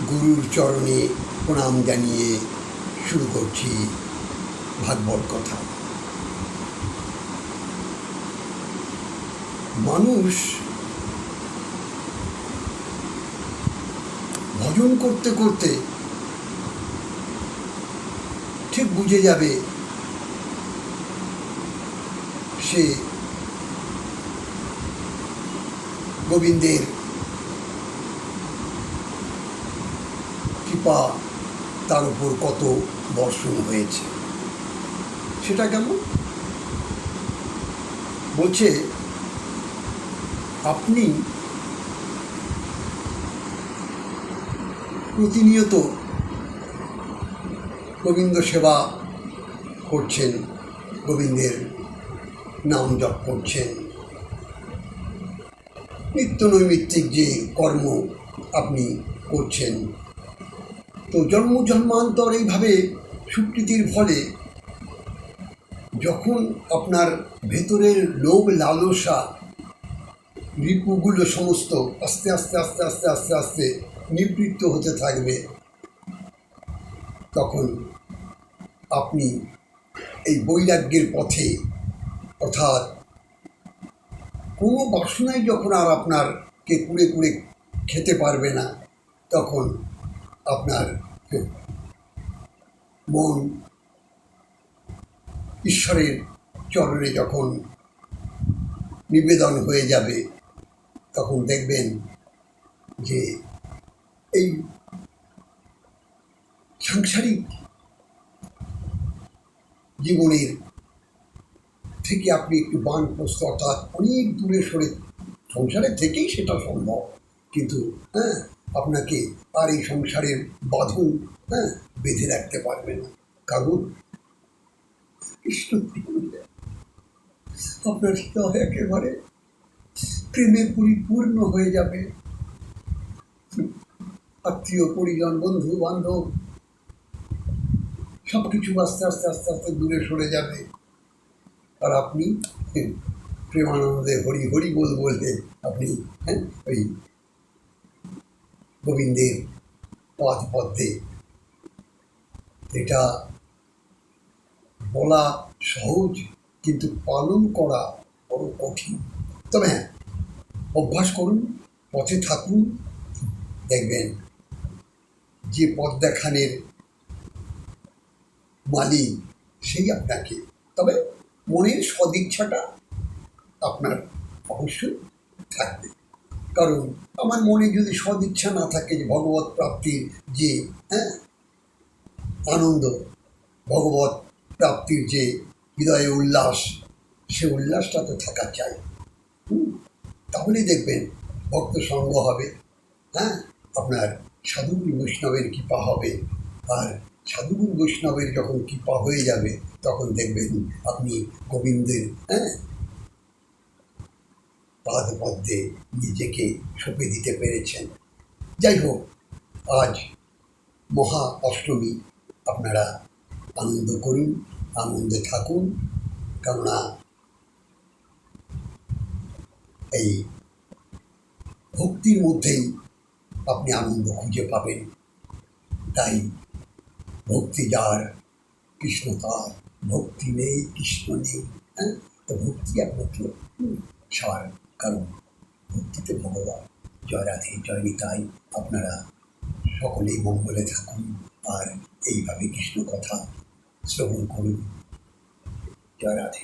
গুরুর চরণে প্রণাম জানিয়ে শুরু করছি ভাগবত কথা। মানুষ ভজন করতে করতে ঠিক বুঝে যাবে সে গোবিন্দের কৃপা তার উপর কত বর্ষণ হয়েছে। সেটা কেমন? বলছে আপনি প্রতিনিয়ত গোবিন্দ সেবা করছেন, গোবিন্দের নাম জপ করছেন, নিত্য নৈমিত্তিক যে কর্ম আপনি করছেন, তো জন্ম জন্মান্তর এইভাবে স্বীকৃতির ফলে যখন আপনার ভেতরের লোভ লালসা রিপুগুলো সমস্ত আস্তে আস্তে আস্তে আস্তে আস্তে আস্তে নিবৃত্ত হতে থাকবে, তখন আপনি এই বৈরাগ্যের পথে, অর্থাৎ কোনো বাসনাই যখন আর আপনারকে কুড়ে কুড়ে খেতে পারবে না, তখন আপনার মন ঈশ্বরের চরণে যখন নিবেদন হয়ে যাবে, তখন দেখবেন যে এই সাংসারিক জীবনের থেকে আপনি একটু বানপ্রস্থ, অর্থাৎ অনেক দূরে সরে, সংসারের থেকেই সেটা সম্ভব, কিন্তু আপনাকে আর এই সংসারের বাঁধন বেঁধে রাখতে পারবে না। কারণ কৃষ্ণ আপনার হৃদয় একেবারে প্রেমে পরিপূর্ণ হয়ে যাবে। আত্মীয় পরিজন, বন্ধু বান্ধব সব কিছু আস্তে আস্তে আস্তে আস্তে দূরে সরে যাবে, আর আপনি প্রেমানন্দে হরি হরি বল বলতে আপনি ওই গোবিন্দের পথ পথে। এটা বলা সহজ, কিন্তু পালন করা বড় কঠিন। তবে হ্যাঁ, অভ্যাস করুন, পথে থাকুন, দেখবেন যে পথ দেখানের মালিক সেই আপনাকে, তবে মনের সদিচ্ছাটা আপনার অবশ্যই থাকবে। কারণ আমার মনে যদি সদিচ্ছা না থাকে যে ভগবত প্রাপ্তির যে আনন্দ, ভগবত প্রাপ্তির যে হৃদয়ে উল্লাস, সে উল্লাসটা তো থাকা চাই। তাহলেই দেখবেন ভক্ত সঙ্গ হবে, আপনার সাধুগুরু বৈষ্ণবের কৃপা হবে, আর সাধুগুরু বৈষ্ণবের যখন কৃপা হয়ে যাবে, তখন দেখবেন আপনি গোবিন্দের পাদপদ্মে নিজেকে সঁপে দিতে পেরেছেন। যাই হোক, আজ মহা অষ্টমী, আপনারা আনন্দ করুন, আনন্দে থাকুন, কেননা এই ভক্তির মধ্যেই আপনি আনন্দ খুঁজে পাবেন। তাই ভক্তি যার কৃষ্ণ তার, ভক্তি নেই কৃষ্ণ নেই। তো ভক্তি একমাত্র সার, কারণ ভক্তিতে ভগবান। জয় রাধে, জয় নিতাই। আপনারা সকলেই মঙ্গলে থাকুন, আর এইভাবে কৃষ্ণ কথা শ্রবণ করুন। জয় রাধে।